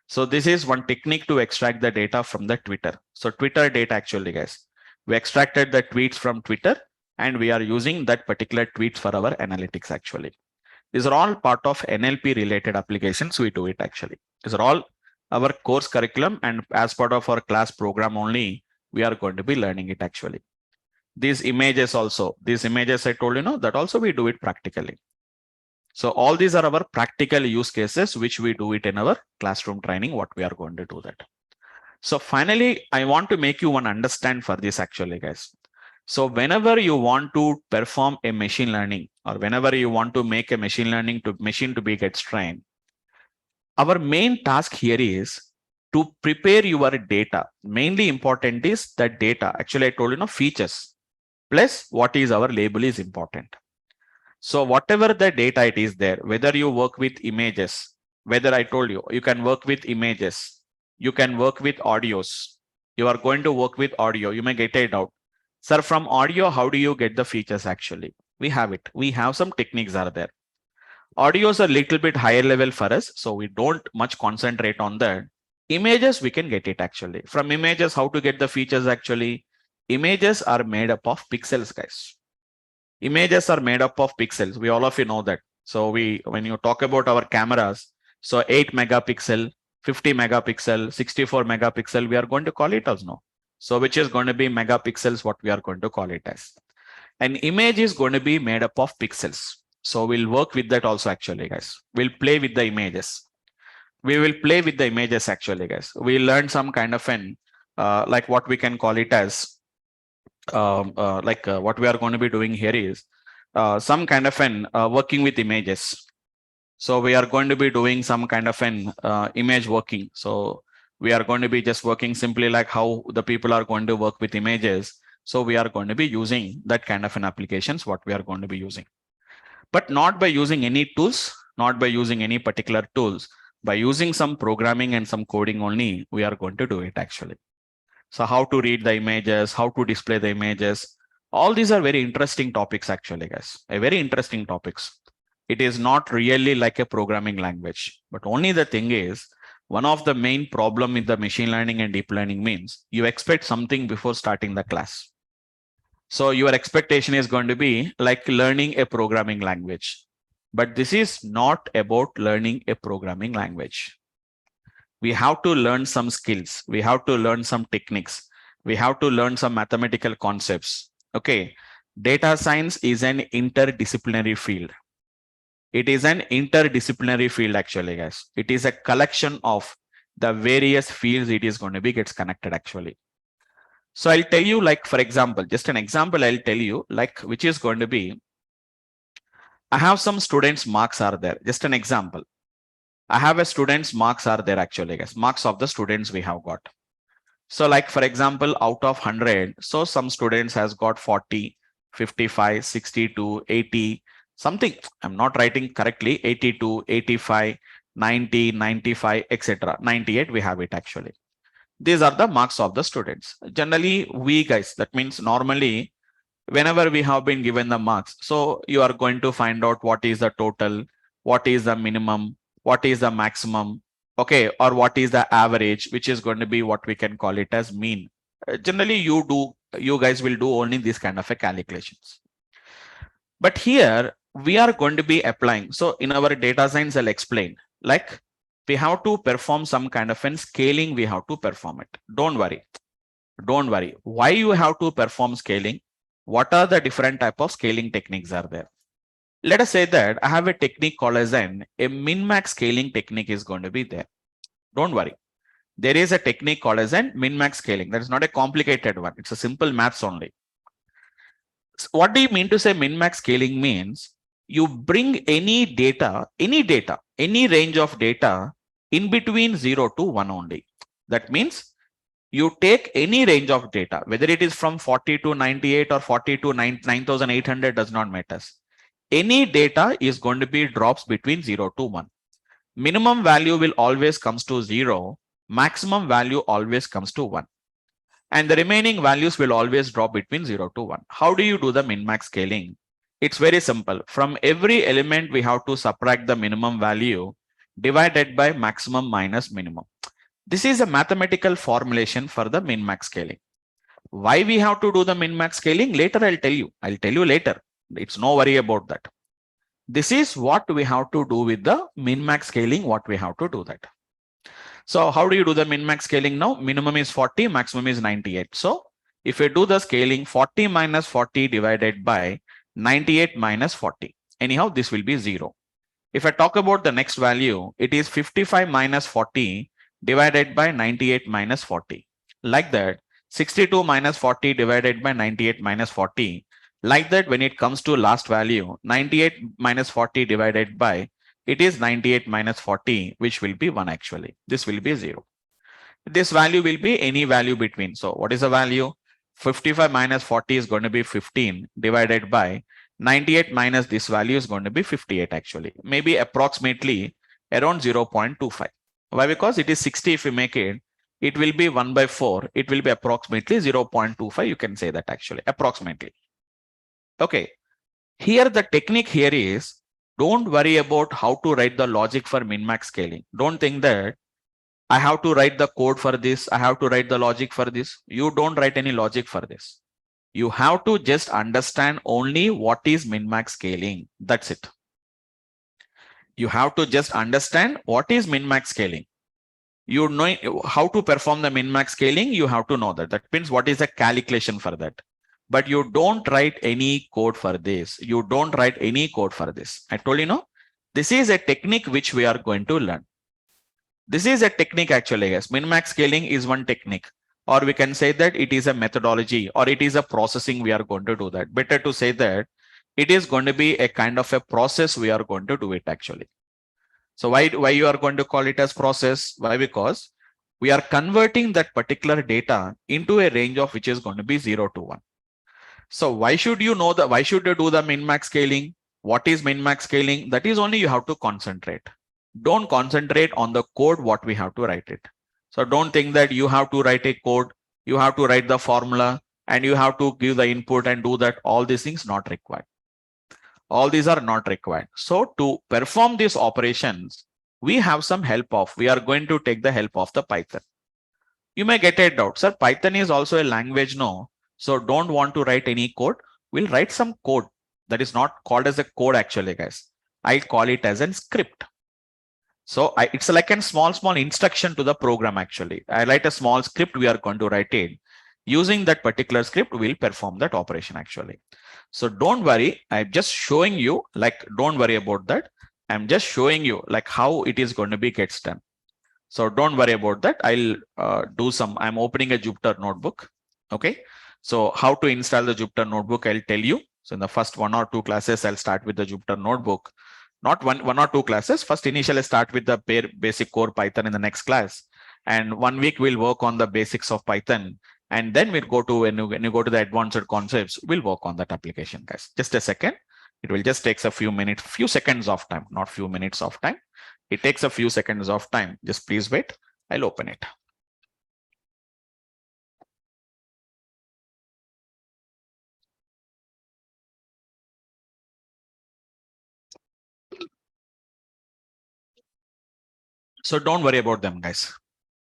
So this is one technique to extract the data from the Twitter. So Twitter data actually, guys, we extracted the tweets from Twitter and we are using that particular tweets for our analytics actually. These are all part of NLP related applications. We do it actually. These are all our course curriculum and as part of our class program only, we are going to be learning it actually. These images also, these images I told you, know, that also we do it practically. So all these are our practical use cases, which we do it in our classroom training, what we are going to do that. So finally, I want to make you one understand for this actually, guys. So whenever you want to perform a machine learning or whenever you want to make a machine learning to machine to be get trained, our main task here is to prepare your data. Mainly important is that data. Actually, I told you, features plus what is our label is important. So whatever the data it is there, whether you work with images, whether I told you, you can work with images, you can work with audios, you are going to work with audio, you may get it out. Sir, from audio, how do you get the features actually? We have it. We have some techniques are there. Audio is a little bit higher level for us, so we don't much concentrate on that. Images, we can get it actually. From images, how to get the features actually? Images are made up of pixels, guys. Images are made up of pixels. We all of you know that. So when you talk about our cameras, so 8 megapixel, 50 megapixel, 64 megapixel, we are going to call it as no. So which is going to be megapixels, what we are going to call it as. An image is going to be made up of pixels. So we'll work with that also actually, guys. We'll play with the images. We will play with the images actually, guys. We'll learn some kind of an, like what we can call it as, what we are going to be doing here is some kind of an working with images. So we are going to be doing some kind of an image working. So we are going to be just working simply like how the people are going to work with images. So we are going to be using that kind of an applications, what we are going to be using, but not by using any tools, not by using any particular tools, by using some programming and some coding only, we are going to do it actually. So how to read the images, how to display the images, all these are very interesting topics actually, guys, a very interesting topics. It is not really like a programming language, but only the thing is, one of the main problem in the machine learning and deep learning means you expect something before starting the class. So your expectation is going to be like learning a programming language, but this is not about learning a programming language. We have to learn some skills. We have to learn some techniques. We have to learn some mathematical concepts. Okay. Data science is an interdisciplinary field. It is an interdisciplinary field actually, guys. It is a collection of the various fields it is going to be gets connected actually. So I'll tell you, like, for example, just an example, I'll tell you, like, which is going to be, I have some students' marks are there. Just an example. I have a student's marks are there actually, guys. Marks of the students we have got. So like, for example, out of 100, so some students has got 40, 55, 62, 80, something. I'm not writing correctly, 82, 85, 90, 95, etc. 98, we have it actually. These are the marks of the students. Generally, we guys, that means normally, whenever we have been given the marks, so you are going to find out what is the total, what is the minimum, what is the maximum, okay, or what is the average, which is going to be what we can call it as mean. Generally, you guys will do only this kind of a calculations. But here we are going to be applying. So in our data science, I'll explain, like we have to perform some kind of an scaling. We have to perform it. Don't worry. Don't worry. Why you have to perform scaling? What are the different type of scaling techniques are there? Let us say that I have a technique called as a min-max scaling technique is going to be there. Don't worry. There is a technique called as a min-max scaling. That is not a complicated one. It's a simple maths only. So what do you mean to say min-max scaling means? You bring any data, any range of data in between 0 to 1 only. That means you take any range of data, whether it is from 40 to 98 or 40 to 9800 does not matter. Any data is going to be drops between 0 to 1. Minimum value will always comes to 0. Maximum value always comes to 1. And the remaining values will always drop between 0 to 1. How do you do the min-max scaling? It's very simple. From every element, we have to subtract the minimum value divided by maximum minus minimum. This is a mathematical formulation for the min-max scaling. Why we have to do the min-max scaling? Later, I'll tell you. I'll tell you later. It's no worry about that. This is what we have to do with the min-max scaling, what we have to do that. So how do you do the min-max scaling now? Minimum is 40, maximum is 98. So if you do the scaling, 40 minus 40 divided by 98 minus 40. Anyhow, this will be 0. If I talk about the next value, it is 55 minus 40 divided by 98 minus 40. Like that, 62 minus 40 divided by 98 minus 40. Like that, when it comes to last value, 98 minus 40 divided by, it is 98 minus 40, which will be 1 actually. This will be 0. This value will be any value between. So what is the value? 55 minus 40 is going to be 15 divided by 98 minus this value is going to be 58 actually. Maybe approximately around 0.25. Why? Because it is 60 if you make it, it will be 1 by 4. It will be approximately 0.25. You can say that actually, approximately. Okay. Here the technique here is, don't worry about how to write the logic for min-max scaling. Don't think that I have to write the code for this. I have to write the logic for this. You don't write any logic for this. You have to just understand only what is min-max scaling. That's it. You have to just understand what is min-max scaling. You know how to perform the min-max scaling. You have to know that. That means what is the calculation for that. But you don't write any code for this. You don't write any code for this. I told you, no, this is a technique which we are going to learn. This is a technique actually, guys. Min-max scaling is one technique, or we can say that it is a methodology, or it is a processing we are going to do that. Better to say that it is going to be a kind of a process we are going to do it actually. So why you are going to call it as process? Why? Because we are converting that particular data into a range of which is going to be 0 to 1. So why should you know why should you do the min-max scaling? What is min-max scaling? That is only you have to concentrate. Don't concentrate on the code, what we have to write it. So don't think that you have to write a code, you have to write the formula, and you have to give the input and do that. All these things not required. All these are not required. So to perform these operations, we have some help of, we are going to take the help of the Python. You may get a doubt, sir, Python is also a language, no? So don't want to write any code. We'll write some code that is not called as a code actually, guys. I call it as a script. So it's like a small instruction to the program actually. I write a small script, we are going to write it. Using that particular script, we'll perform that operation actually. So don't worry, I'm just showing you, like, don't worry about that. I'm just showing you like how it is going to be gets done. So don't worry about that. I'll I'm opening a Jupyter notebook. Okay. So how to install the Jupyter notebook, I'll tell you. So in the first 1 or 2 classes, I'll start with the Jupyter notebook. Not one or 2 classes. First, initially start with the basic core Python in the next class. And 1 week we'll work on the basics of Python. And then we'll go to, when you go to the advanced concepts, we'll work on that application, guys. Just a second. It will just take a few seconds of time, not few minutes of time. It takes a few seconds of time. Just please wait. I'll open it. So don't worry about them, guys.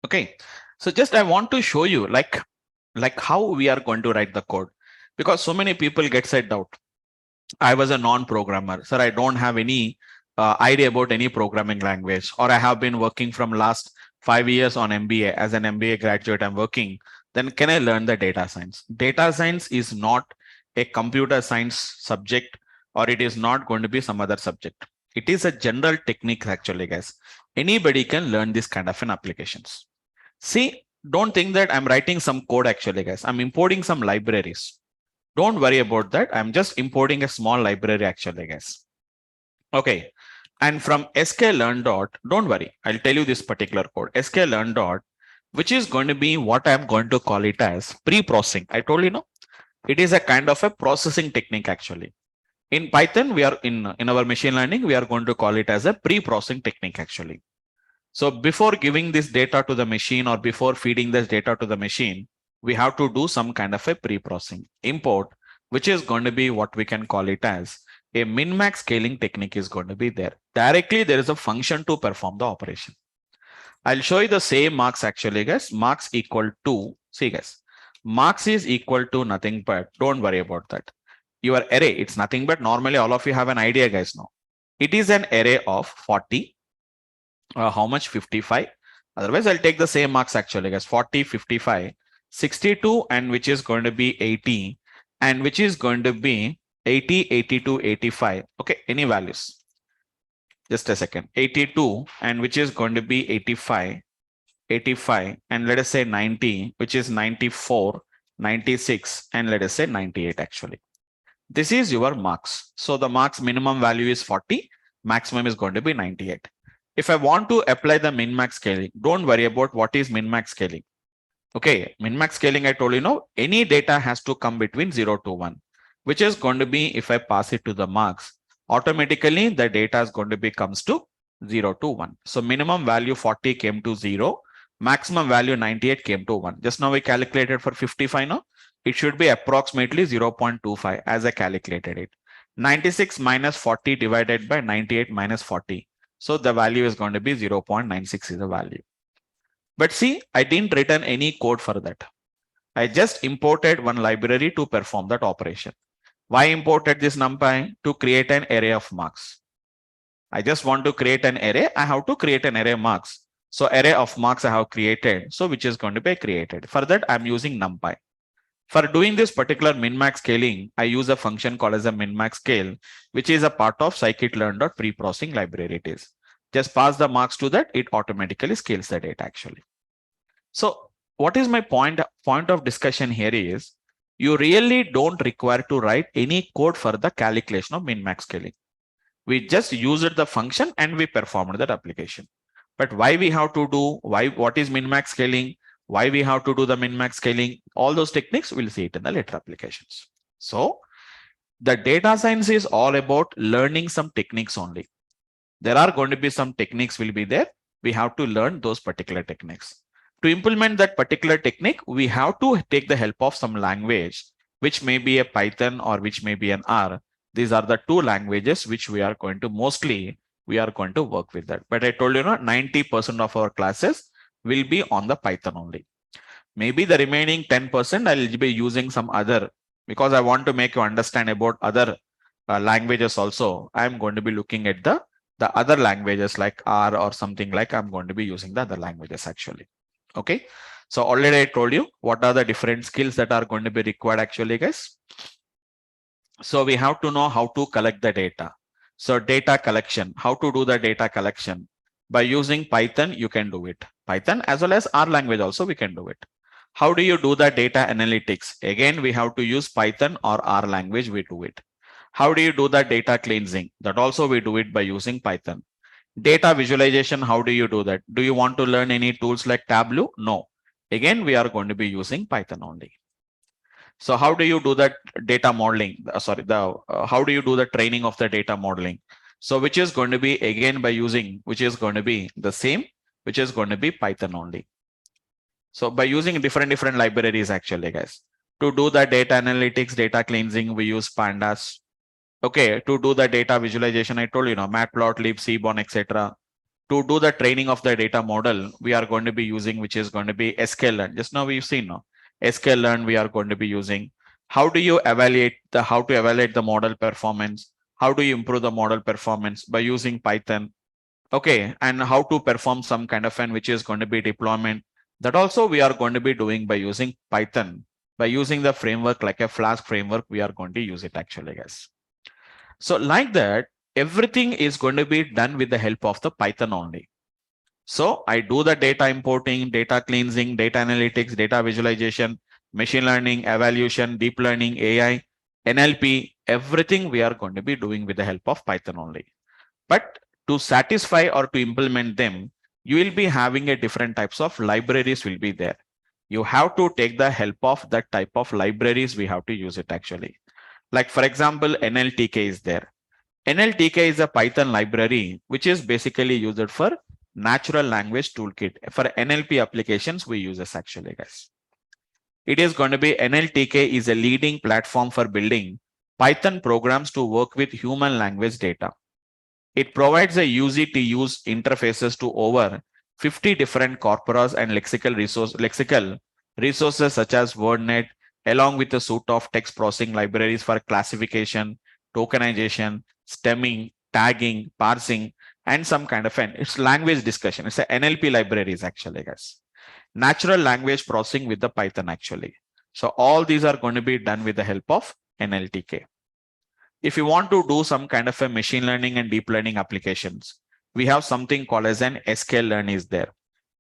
Okay. So just I want to show you like how we are going to write the code, because so many people get set doubt. I was a non-programmer, sir. I don't have any idea about any programming language, or I have been working from last 5 years on MBA. As an MBA graduate, I'm working. Then can I learn the data science? Data science is not a computer science subject, or it is not going to be some other subject. It is a general technique actually, guys. Anybody can learn this kind of an applications. See, don't think that I'm writing some code actually, guys. I'm importing some libraries. Don't worry about that. I'm just importing a small library actually, guys. Okay. And from sklearn dot, don't worry. I'll tell you this particular code, sklearn dot, which is going to be what I'm going to call it as pre-processing. I told you, no, it is a kind of a processing technique actually. In Python, we are in our machine learning, we are going to call it as a pre-processing technique actually. So before giving this data to the machine, or before feeding this data to the machine, we have to do some kind of a pre-processing import, which is going to be what we can call it as a min-max scaling technique is going to be there. Directly, there is a function to perform the operation. I'll show you the same marks actually, guys. Marks equal to, see guys, marks is equal to nothing but, don't worry about that. Your array, it's nothing but, normally all of you have an idea, guys, now. It is an array of 40. How much? 55. Otherwise, I'll take the same marks actually, guys. 40, 55, 62, and which is going to be 80, and which is going to be 80, 82, 85. Okay, any values? Just a second. 82, and which is going to be 85, 85, and let us say 90, which is 94, 96, and let us say 98 actually. This is your marks. So the marks minimum value is 40, maximum is going to be 98. If I want to apply the min-max scaling, don't worry about what is min-max scaling. Okay, min-max scaling, I told you, no, any data has to come between 0 to 1, which is going to be, if I pass it to the marks, automatically the data is going to be comes to 0 to 1. So minimum value 40 came to 0, maximum value 98 came to 1. Just now we calculated for 55 now. It should be approximately 0.25 as I calculated it. 96 minus 40 divided by 98 minus 40. So the value is going to be 0.96 is the value. But see, I didn't written any code for that. I just imported one library to perform that operation. Why imported this numpy? To create an array of marks. I just want to create an array. I have to create an array marks. So array of marks I have created. So which is going to be created. For that, I'm using numpy. For doing this particular min-max scaling, I use a function called as a min-max scale, which is a part of scikit-learn.preprocessing library it is. Just pass the marks to that, it automatically scales the data actually. So what is my point of discussion here is, you really don't require to write any code for the calculation of min-max scaling. We just used the function and we performed that application. But why we have to do, what is min-max scaling? Why we have to do the min-max scaling? All those techniques, we'll see it in the later applications. So the data science is all about learning some techniques only. There are going to be some techniques will be there. We have to learn those particular techniques. To implement that particular technique, we have to take the help of some language, which may be a Python or which may be an R. These are the two languages which we are going to we are going to work with that. But I told you, 90% of our classes will be on the Python only. Maybe the remaining 10% I'll be using some other, because I want to make you understand about other languages also. I'm going to be looking at the other languages like R or something like I'm going to be using the other languages actually. Okay. So already I told you what are the different skills that are going to be required actually, guys. So we have to know how to collect the data. So data collection, how to do the data collection. By using Python, you can do it. Python as well as R language also we can do it. How do you do the data analytics? Again, we have to use Python or R language, we do it. How do you do the data cleansing? That also we do it by using Python. Data visualization, how do you do that? Do you want to learn any tools like Tableau? No. Again, we are going to be using Python only. So how do you do that data modeling? How do you do the training of the data modeling? So which is going to be again by using, which is going to be the same, which is going to be Python only. So by using different libraries actually, guys. To do the data analytics, data cleansing, we use pandas. Okay, to do the data visualization, I told you, matplotlib, seaborn, etc. To do the training of the data model, we are going to be using, which is going to be sklearn. Just now we've seen, sklearn we are going to be using. How do you evaluate the model performance? How do you improve the model performance? By using Python. Okay, and how to perform some kind of which is going to be deployment. That also we are going to be doing by using Python. By using the framework like a Flask framework, we are going to use it actually, guys. So like that, everything is going to be done with the help of the Python only. So I do the data importing, data cleansing, data analytics, data visualization, machine learning, evaluation, deep learning, AI, NLP, everything we are going to be doing with the help of Python only. But to satisfy or to implement them, you will be having a different types of libraries will be there. You have to take the help of that type of libraries. We have to use it actually. Like for example, NLTK is there. NLTK is a Python library, which is basically used for natural language toolkit. For NLP applications, we use this actually, guys. It is going to be NLTK is a leading platform for building Python programs to work with human language data. It provides a easy-to-use interfaces to over 50 different corpora and lexical resources such as WordNet, along with a suite of text processing libraries for classification, tokenization, stemming, tagging, parsing, and some kind of it's language discussion. It's a NLP libraries actually, guys. Natural language processing with the Python actually. So all these are going to be done with the help of NLTK. If you want to do some kind of a machine learning and deep learning applications, we have something called as an sklearn is there.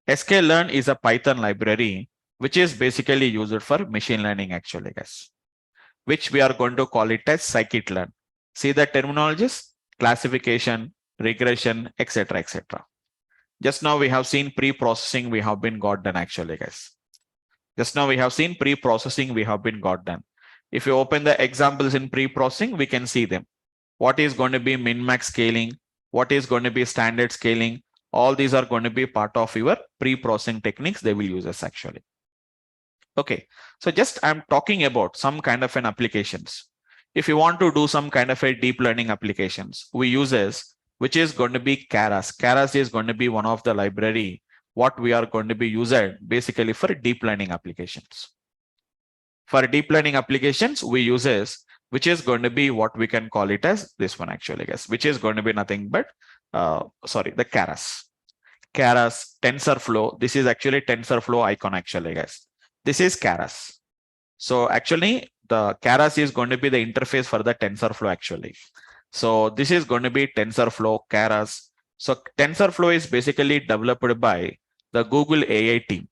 sklearn is a Python library, which is basically used for machine learning actually, guys, which we are going to call it as scikit-learn. See the terminologies, classification, regression, etc., etc. Just now we have seen pre-processing, we have been got done actually, guys. Just now we have seen pre-processing, we have been got done. If you open the examples in pre-processing, we can see them. What is going to be min-max scaling? What is going to be standard scaling? All these are going to be part of your pre-processing techniques they will use us actually. Okay, so just I'm talking about some kind of an applications. If you want to do some kind of a deep learning applications, we use which is going to be Keras. Keras is going to be one of the library what we are going to be using basically for deep learning applications. For deep learning applications, we use which is going to be what we can call it as this one actually, guys, which is going to be nothing but the Keras. Keras, TensorFlow. This is actually TensorFlow icon actually, guys. This is Keras. So actually the Keras is going to be the interface for the TensorFlow actually. So this is going to be TensorFlow, Keras. So TensorFlow is basically developed by the Google AI team.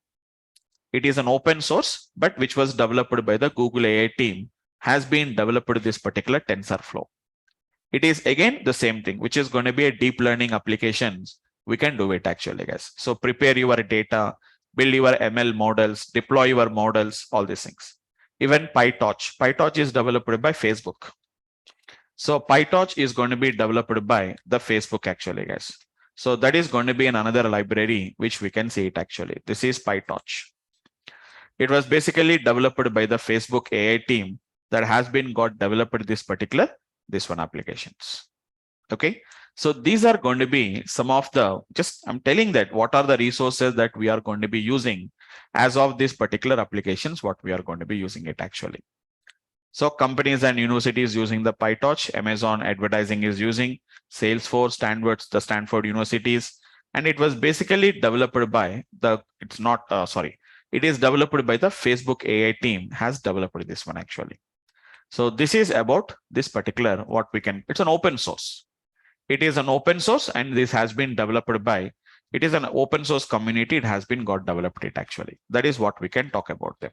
It is an open source, but which was developed by the Google AI team, has been developed this particular TensorFlow. It is again the same thing, which is going to be a deep learning applications. We can do it actually, guys. So prepare your data, build your ML models, deploy your models, all these things. Even PyTorch. PyTorch is developed by Facebook. So PyTorch is going to be developed by the Facebook actually, guys. So that is going to be another library which we can see it actually. This is PyTorch. It was basically developed by the Facebook AI team that has been got developed this one applications. Okay. So these are going to be some of the, just I'm telling that what are the resources that we are going to be using as of this particular applications, what we are going to be using it actually. So companies and universities using the PyTorch, Amazon advertising is using Salesforce, the Stanford universities, and it was basically developed by the, it is developed by the Facebook AI team has developed this one actually. So this is about this particular, what we can, it's an open source. It is an open source and this has been developed by, it is an open source community. It has been got developed it actually. That is what we can talk about them.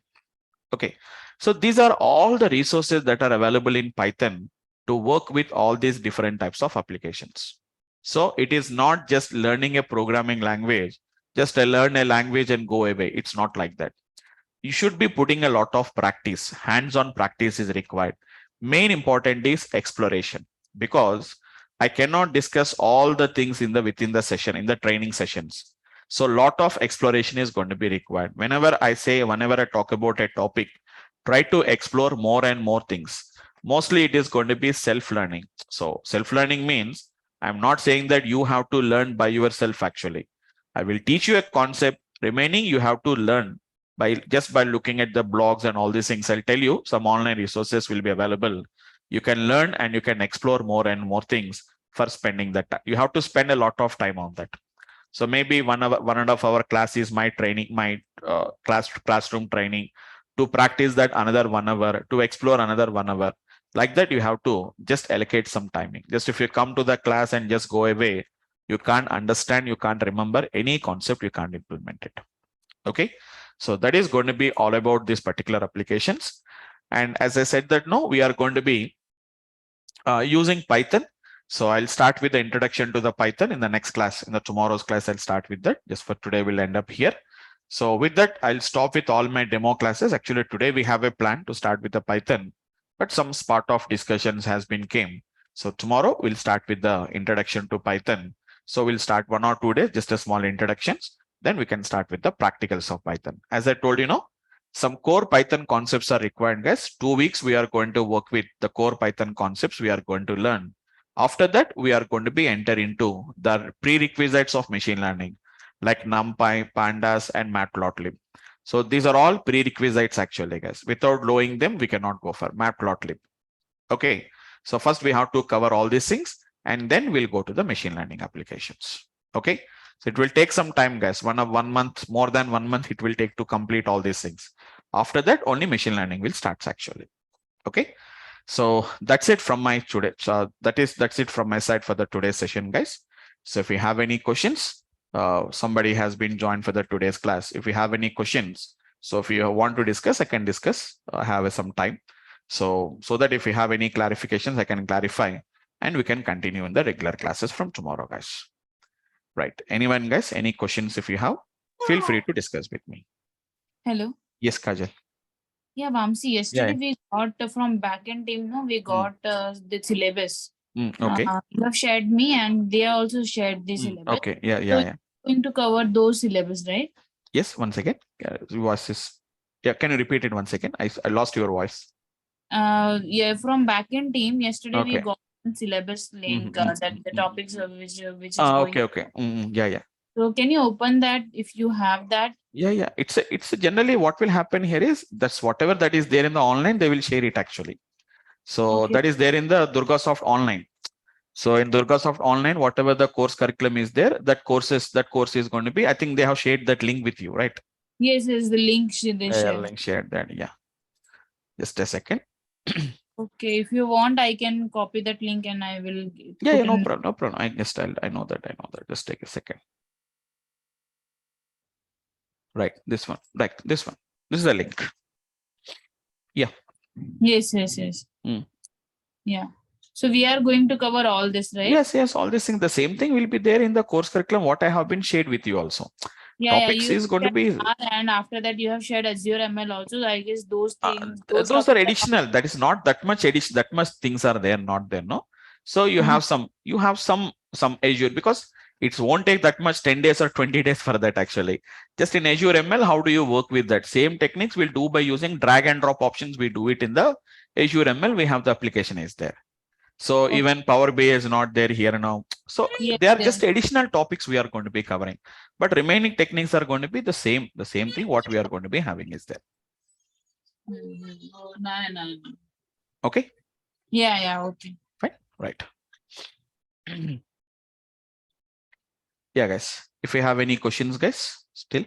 Okay, so these are all the resources that are available in Python to work with all these different types of applications. So it is not just learning a programming language, just learn a language and go away. It's not like that. You should be putting a lot of practice. Hands-on practice is required. Main important is exploration, because I cannot discuss all the things within the session, in the training sessions. So a lot of exploration is going to be required. Whenever I talk about a topic, try to explore more and more things. Mostly it is going to be self-learning. So self-learning means I'm not saying that you have to learn by yourself actually. I will teach you a concept. Remaining you have to learn by looking at the blogs and all these things. I'll tell you some online resources will be available. You can learn and you can explore more and more things for spending that time. You have to spend a lot of time on that. So maybe one and a half hour class is my training, my classroom training. To practice that another 1 hour, to explore another 1 hour. Like that, you have to just allocate some timing. Just if you come to the class and just go away, you can't understand, you can't remember any concept, you can't implement it. Okay, so that is going to be all about these particular applications. And as I said that no, we are going to be using Python. So I'll start with the introduction to the Python in the next class. In the tomorrow's class, I'll start with that. Just for today, we'll end up here. So with that, I'll stop with all my demo classes. Actually, today we have a plan to start with the Python, but some part of discussions has been came. So tomorrow we'll start with the introduction to Python. So we'll start 1 or 2 days, just a small introductions. Then we can start with the practicals of Python. As I told you, some core Python concepts are required, guys. 2 weeks, we are going to work with the core Python concepts we are going to learn. After that, we are going to be enter into the prerequisites of machine learning, like NumPy, Pandas, and Matplotlib. So these are all prerequisites actually, guys. Without knowing them, we cannot go for Matplotlib. Okay, so first we have to cover all these things, and then we'll go to the machine learning applications. Okay, so it will take some time, guys. 1 month, more than 1 month, it will take to complete all these things. After that, only machine learning will start actually. Okay. So that's it from my today. So that's it from my side for the today's session, guys. So if you have any questions, somebody has been joined for the today's class. If you have any questions, so if you want to discuss, I can discuss. I have some time. So that if you have any clarifications, I can clarify, and we can continue in the regular classes from tomorrow, guys. Right. Anyone, guys, any questions if you have, feel free to discuss with me. Hello. Yes, Kajal. Yeah, Vamsi, yesterday we got from backend team, we got the syllabus. Okay. You have shared me and they also shared the syllabus. Okay. Yeah. So going to cover those syllabus, right? Yes, one second. Voice is, yeah, can you repeat it once again? I lost your voice. Yeah, from backend team, yesterday we Okay. got syllabus link that the topics which is going. Okay. Yeah. So can you open that if you have that? Yeah. It's generally what will happen here is that's whatever that is there in the online, they will share it actually. So that is there in the DURGASOFT online. So in DURGASOFT online, whatever the course curriculum is there, that course is going to be, I think they have shared that link with you, right? Yes, the link they shared. Link shared that, yeah. Just a second. Okay, if you want, I can copy that link and I will. Yeah, no problem. I know that. Just take a second. Right, this one. This is the link. Yeah. Yes. Yeah. So we are going to cover all this, right? Yes, all these things. The same thing will be there in the course curriculum, what I have been shared with you also. topics is going to be and after that you have shared Azure ML also. I guess those things, those those are topics additional. That is not that much addition. That much things are there, not there. No. So you have some Azure, because it won't take that much 10 days or 20 days for that actually. Just in Azure ML, how do you work with that? Same techniques we'll do by using drag and drop options. We do it in the Azure ML. We have the application is there. So even Power BI is not there here now. So they are just additional topics we are going to be covering. But remaining techniques are going to be the same thing. What we are going to be having is there. No. Okay. Yeah. Okay. Fine. Right. Yeah, guys. If you have any questions, guys, still.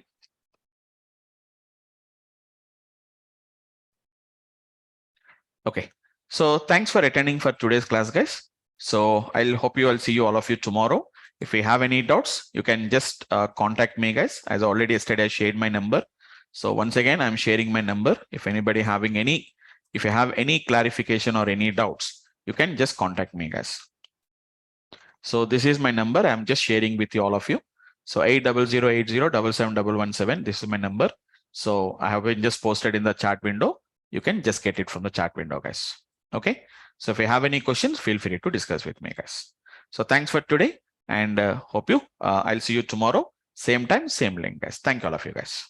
Okay. So thanks for attending for today's class, guys. So I'll see you all of you tomorrow. If you have any doubts, you can just contact me, guys. As already yesterday, I shared my number. So once again, I'm sharing my number. If anybody if you have any clarification or any doubts, you can just contact me, guys. So this is my number. I'm just sharing with you all of you. So 8080771117. This is my number. So I have been just posted in the chat window. You can just get it from the chat window, guys. Okay. So if you have any questions, feel free to discuss with me, guys. So thanks for today, and I'll see you tomorrow. Same time, same link, guys. Thank you all of you, guys.